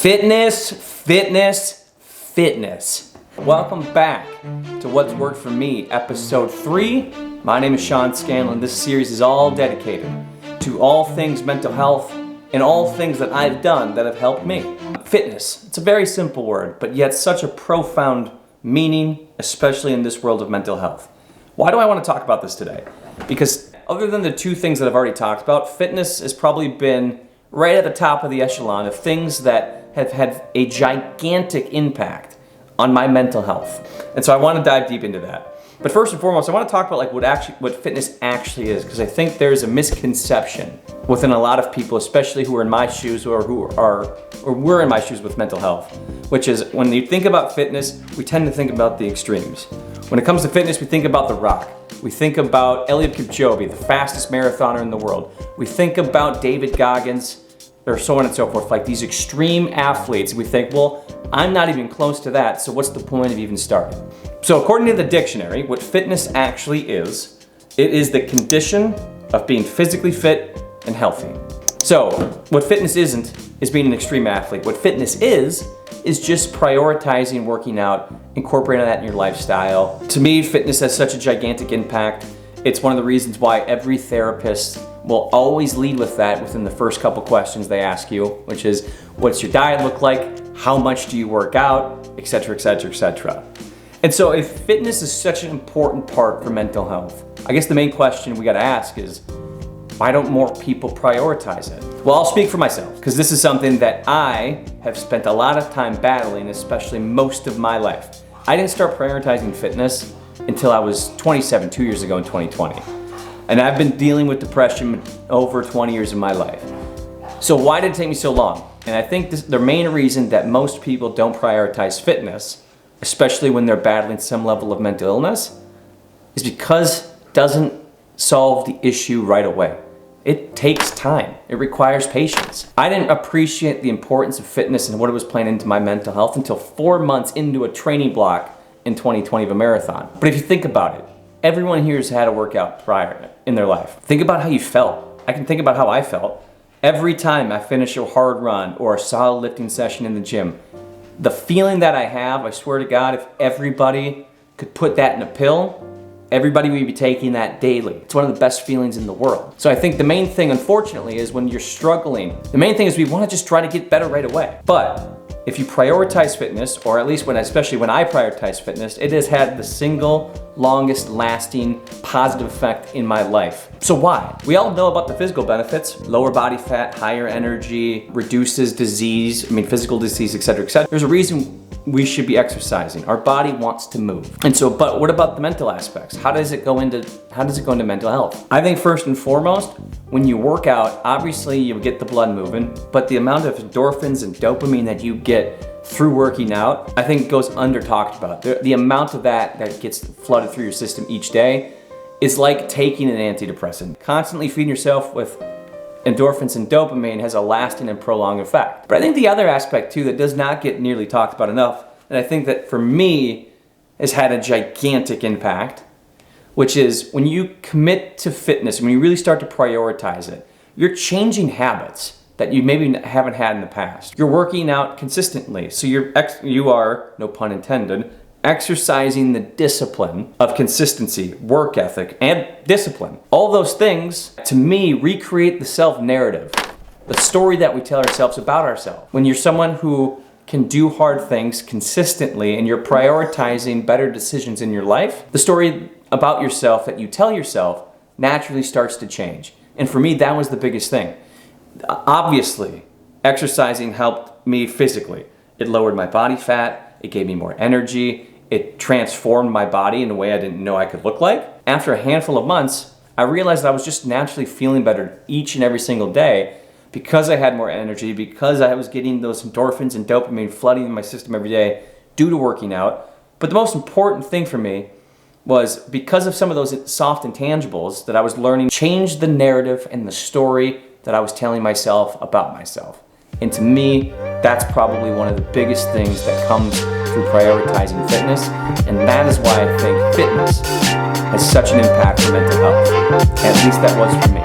Fitness, fitness, fitness. Welcome back to What's Worked For Me, episode 3. My name is Sean Scanlon. This series is all dedicated to all things mental health and all things that I've done that have helped me. Fitness, it's a very simple word, but yet such a profound meaning, especially in this world of mental health. Why do I want to talk about this today? Because other than the two things that I've already talked about, fitness has probably been right at the top of the echelon of things that have had a gigantic impact on my mental health. And so I want to dive deep into that. But first and foremost, I want to talk about what fitness actually is, because I think there's a misconception within a lot of people, especially who are in my shoes or were in my shoes with mental health, which is when you think about fitness, we tend to think about the extremes. When it comes to fitness, we think about The Rock. We think about Eliud Kipchoge, the fastest marathoner in the world. We think about David Goggins, or so on and so forth, like these extreme athletes. We think, well, I'm not even close to that, so what's the point of even starting? So according to the dictionary, what fitness actually is, it is the condition of being physically fit and healthy. So what fitness isn't is being an extreme athlete. What fitness is just prioritizing working out, incorporating that in your lifestyle. To me, fitness has such a gigantic impact. It's one of the reasons why every therapist will always lead with that within the first couple questions they ask you, which is, what's your diet look like? How much do you work out? Etc., etc., etc. And so if fitness is such an important part for mental health, I guess the main question we gotta ask is, why don't more people prioritize it? Well, I'll speak for myself, because this is something that I have spent a lot of time battling, especially most of my life. I didn't start prioritizing fitness until I was 27, 2 years ago in 2020. And I've been dealing with depression over 20 years of my life. So why did it take me so long? And I think the main reason that most people don't prioritize fitness, especially when they're battling some level of mental illness, is because it doesn't solve the issue right away. It takes time. It requires patience. I didn't appreciate the importance of fitness and what it was playing into my mental health until 4 months into a training block in 2020 of a marathon. But if you think about it, everyone here has had a workout prior in their life. Think about how you felt. I can think about how I felt. Every time I finish a hard run or a solid lifting session in the gym, the feeling that I have, I swear to God, if everybody could put that in a pill, everybody would be taking that daily. It's one of the best feelings in the world. So I think the main thing, unfortunately, is when you're struggling, the main thing is we want to just try to get better right away. But if you prioritize fitness, or at least especially when I prioritize fitness, it has had the single longest lasting positive effect in my life. So why? We all know about the physical benefits: lower body fat, higher energy, reduces physical disease, etc., etc. There's a reason we should be exercising. Our body wants to move. And so, but what about the mental aspects? How does it go into mental health? I think first and foremost, when you work out, obviously you get the blood moving, but the amount of endorphins and dopamine that you get through working out, I think goes under talked about. The amount of that gets flooded through your system each day is like taking an antidepressant. Constantly feeding yourself with endorphins and dopamine has a lasting and prolonged effect. But I think the other aspect too that does not get nearly talked about enough, and I think that for me has had a gigantic impact, which is when you commit to fitness, when you really start to prioritize it, you're changing habits that you maybe haven't had in the past. You're working out consistently, so you are, no pun intended, exercising the discipline of consistency, work ethic, and discipline. All those things, to me, recreate the self-narrative, the story that we tell ourselves about ourselves. When you're someone who can do hard things consistently and you're prioritizing better decisions in your life, the story about yourself that you tell yourself naturally starts to change. And for me, that was the biggest thing. Obviously, exercising helped me physically. It lowered my body fat, it gave me more energy, it transformed my body in a way I didn't know I could look like. After a handful of months, I realized I was just naturally feeling better each and every single day because I had more energy, because I was getting those endorphins and dopamine flooding in my system every day due to working out. But the most important thing for me was because of some of those soft intangibles that I was learning, changed the narrative and the story that I was telling myself about myself. And to me, that's probably one of the biggest things that comes through prioritizing fitness. And that is why I think fitness has such an impact for mental health. At least that was for me.